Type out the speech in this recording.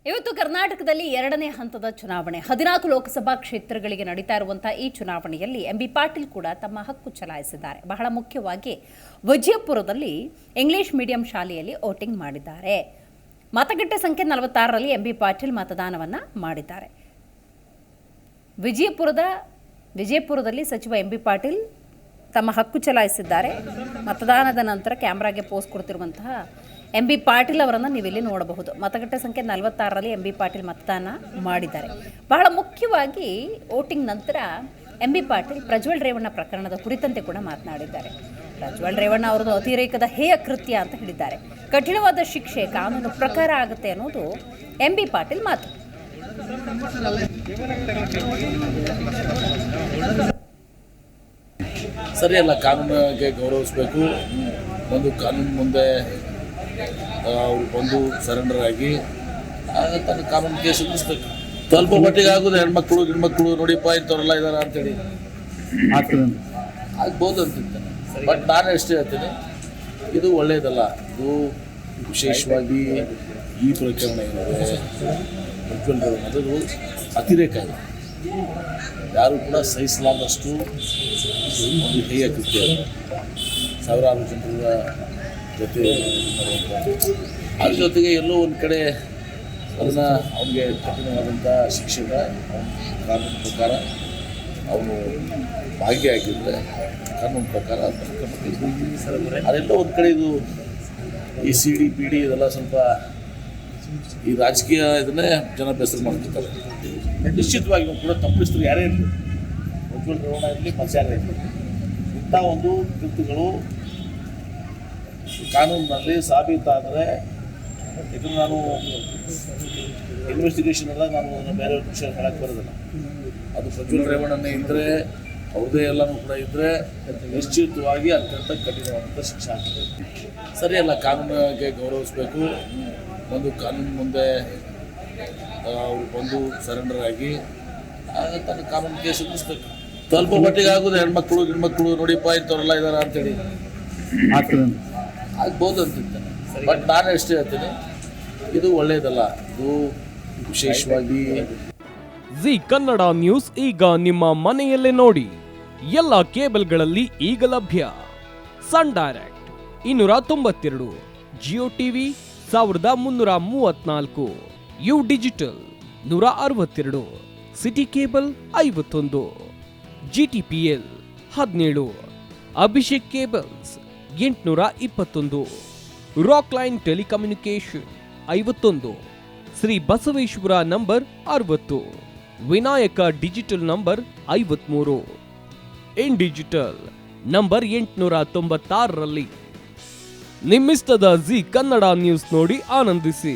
ಇವತ್ತು ಕರ್ನಾಟಕದಲ್ಲಿ ಎರಡನೇ ಹಂತದ ಚುನಾವಣೆ 14 ಲೋಕಸಭಾ ಕ್ಷೇತ್ರಗಳಿಗೆ ನಡೀತಾ ಇರುವಂತಹ ಈ ಚುನಾವಣೆಯಲ್ಲಿ ಎಂಬಿ ಪಾಟೀಲ್ ಕೂಡ ತಮ್ಮ ಹಕ್ಕು ಚಲಾಯಿಸಿದ್ದಾರೆ. ಬಹಳ ಮುಖ್ಯವಾಗಿ ವಿಜಯಪುರದಲ್ಲಿ ಇಂಗ್ಲಿಷ್ ಮೀಡಿಯಂ ಶಾಲೆಯಲ್ಲಿ ವೋಟಿಂಗ್ ಮಾಡಿದ್ದಾರೆ. ಮತಗಟ್ಟೆ ಸಂಖ್ಯೆ 46ರಲ್ಲಿ ಎಂಬಿ ಪಾಟೀಲ್ ಮತದಾನವನ್ನ ಮಾಡಿದ್ದಾರೆ. ವಿಜಯಪುರದಲ್ಲಿ ಸಚಿವ ಎಂಬಿ ಪಾಟೀಲ್ ತಮ್ಮ ಹಕ್ಕು ಚಲಾಯಿಸಿದ್ದಾರೆ. ಮತದಾನದ ನಂತರ ಕ್ಯಾಮ್ರಾಗೆ ಪೋಸ್ ಕೊಡ್ತಿರುವಂತಹ ಎಂಬಿ ಪಾಟೀಲ್ ಅವರನ್ನು ನೀವಿಲ್ಲಿ ನೋಡಬಹುದು. ಮತಗಟ್ಟೆ ಸಂಖ್ಯೆ 46ರಲ್ಲಿ ಎಂಬಿ ಪಾಟೀಲ್ ಮತದಾನ ಮಾಡಿದ್ದಾರೆ. ಬಹಳ ಮುಖ್ಯವಾಗಿ ವೋಟಿಂಗ್ ನಂತರ ಎಂಬಿ ಪಾಟೀಲ್ ಪ್ರಜ್ವಲ್ ರೇವಣ್ಣ ಪ್ರಕರಣದ ಕುರಿತಂತೆ ಕೂಡ ಮಾತನಾಡಿದ್ದಾರೆ. ಪ್ರಜ್ವಲ್ ರೇವಣ್ಣ ಅವರದು ಅತಿರೇಕದ ಹೇಯ ಕೃತ್ಯ ಅಂತ ಹೇಳಿದ್ದಾರೆ. ಕಠಿಣವಾದ ಶಿಕ್ಷೆ ಕಾನೂನು ಪ್ರಕಾರ ಆಗುತ್ತೆ ಅನ್ನೋದು ಎಂಬಿ ಪಾಟೀಲ್ ಮಾತು. ಸರಿಯಲ್ಲ, ಕಾನೂನಿಗೆ ಗೌರವಿಸಬೇಕು. ಒಂದು ಕಾನೂನು ಮುಂದೆ ಅವರು ಬಂದು ಸರೆಂಡರ್ ಆಗಿ ತನ್ನ ಕಾನೂನು ಕೇಸ್ ಎದುರಿಸ್ಬೇಕು. ಸ್ವಲ್ಪ ಮಟ್ಟಿಗೆ ಆಗೋದು ಹೆಣ್ಮಕ್ಳು ನೋಡಿಪ್ಪ ಇಂಥವ್ರೆಲ್ಲ ಇದ್ದಾರೆ ಅಂತೇಳಿ ಆಗ್ಬೋದು ಅಂತಿರ್ತಾನೆ. ಬಟ್ ನಾನು ಎಷ್ಟೇ ಹೇಳ್ತೀನಿ, ಇದು ಒಳ್ಳೆಯದಲ್ಲ. ಇದು ವಿಶೇಷವಾಗಿ ಈ ಪ್ರಕರಣ ಏನಿದೆ ಅದು ಅತಿರೇಕ ಇದೆ. ಯಾರು ಕೂಡ ಸಹಿಸಲಾರದಷ್ಟು ಒಂದು ಹೇಯ ಕೃತ್ಯ. ಸಾವಿರಾರು ಜನರ ಜೊತೆ ಅದ್ರ ಜೊತೆಗೆ ಎಲ್ಲೋ ಒಂದು ಕಡೆ ಅದನ್ನು ಅವನಿಗೆ ಕಠಿಣವಾದಂಥ ಶಿಕ್ಷೆನ ಕಾನೂನು ಪ್ರಕಾರ ಅವನು ಭಾಗಿಯಾಗಿದ್ದರೆ ಕಾನೂನು ಪ್ರಕಾರ ಅದೆಲ್ಲ ಒಂದು ಕಡೆ ಇದು ಈ CDPD ಇದೆಲ್ಲ ಸ್ವಲ್ಪ ಈ ರಾಜಕೀಯ ಇದನ್ನೇ ಜನ ಬೇಸರ ಮಾಡ್ತಿರ್ತಾರೆ. ನಿಶ್ಚಿತವಾಗಿ ಕೂಡ ತಪ್ಪಿಸ್ತರು ಯಾರೇ ಇರಲಿ, ಪ್ರಜ್ವಲ್ ರೇವಣ್ಣ ಇರಲಿ ಮತ್ತು ಯಾರೇ ಇರಲಿ, ಇಂಥ ಒಂದು ಕೃತ್ಯಗಳು ಕಾನೂನಿನಲ್ಲಿ ಸಾಬೀತಾದರೆ, ಇದನ್ನು ನಾನು ಇನ್ವೆಸ್ಟಿಗೇಷನ್ ಎಲ್ಲ ನಾನು ಅದನ್ನು ಬೇರೆ ವಿಷಯ ಹೇಳಕ್ಕೆ ಬರೋದಿಲ್ಲ. ಅದು ಪ್ರಜ್ವಲ್ ರೇವಣ್ಣನೇ ಇದ್ದರೆ, ಅವ್ರದ್ದೇ ಎಲ್ಲನೂ ಕೂಡ ಇದ್ದರೆ ನಿಶ್ಚಿತವಾಗಿ ಅತ್ಯಂತ ಕಠಿಣವಾದಂಥ ಶಿಕ್ಷೆ ಆಗ್ತದೆ. ಸರಿಯಲ್ಲ, ಕಾನೂನಿಗೆ ಗೌರವಿಸಬೇಕು. ಒಂದು ಕಾನೂನು ಮುಂದೆ ಅವರು ಬಂದು ಸರೆಂಡರ್ ಆಗಿ ತನ್ನ ಕಾನೂನು ಕೇಸ್ ಎದುರಿಸ್ಬೇಕು. ಸ್ವಲ್ಪ ಮಟ್ಟಿಗೆ ಆಗೋದು ಹೆಣ್ಮಕ್ಳು ನೋಡಿಪ್ಪ ಇಂಥವ್ರೆಲ್ಲ ಇದ್ದಾರೆ ಅಂತೇಳಿ ಆಗ್ಬೋದು ಅಂತಿರ್ತಾನೆ. ಬಟ್ ನಾನು ಎಷ್ಟೇ ಹೇಳ್ತೀನಿ, ಇದು ಒಳ್ಳೆಯದಲ್ಲ. ಇದು ವಿಶೇಷವಾಗಿ ಜಿ ಕನ್ನಡ ನ್ಯೂಸ್ ಈಗ ನಿಮ್ಮ ಮನೆಯಲ್ಲೇ ನೋಡಿ. ಎಲ್ಲ ಕೇಬಲ್ಗಳಲ್ಲಿ ಈಗ ಲಭ್ಯ. Sun Direct 292, Jio TV 1334, U digital 162, City Cable 51, GTPL 17, Abhishek cables 821, Rock Line telecommunication 51, Shri Basaveshwara number 60, Vinayaka digital number 53, in digital number 896ರಲ್ಲಿ. ನಿಮ್ಮಿಸ್ತದ ಜಿ ಕನ್ನಡ ನ್ಯೂಸ್ ನೋಡಿ ಆನಂದಿಸಿ.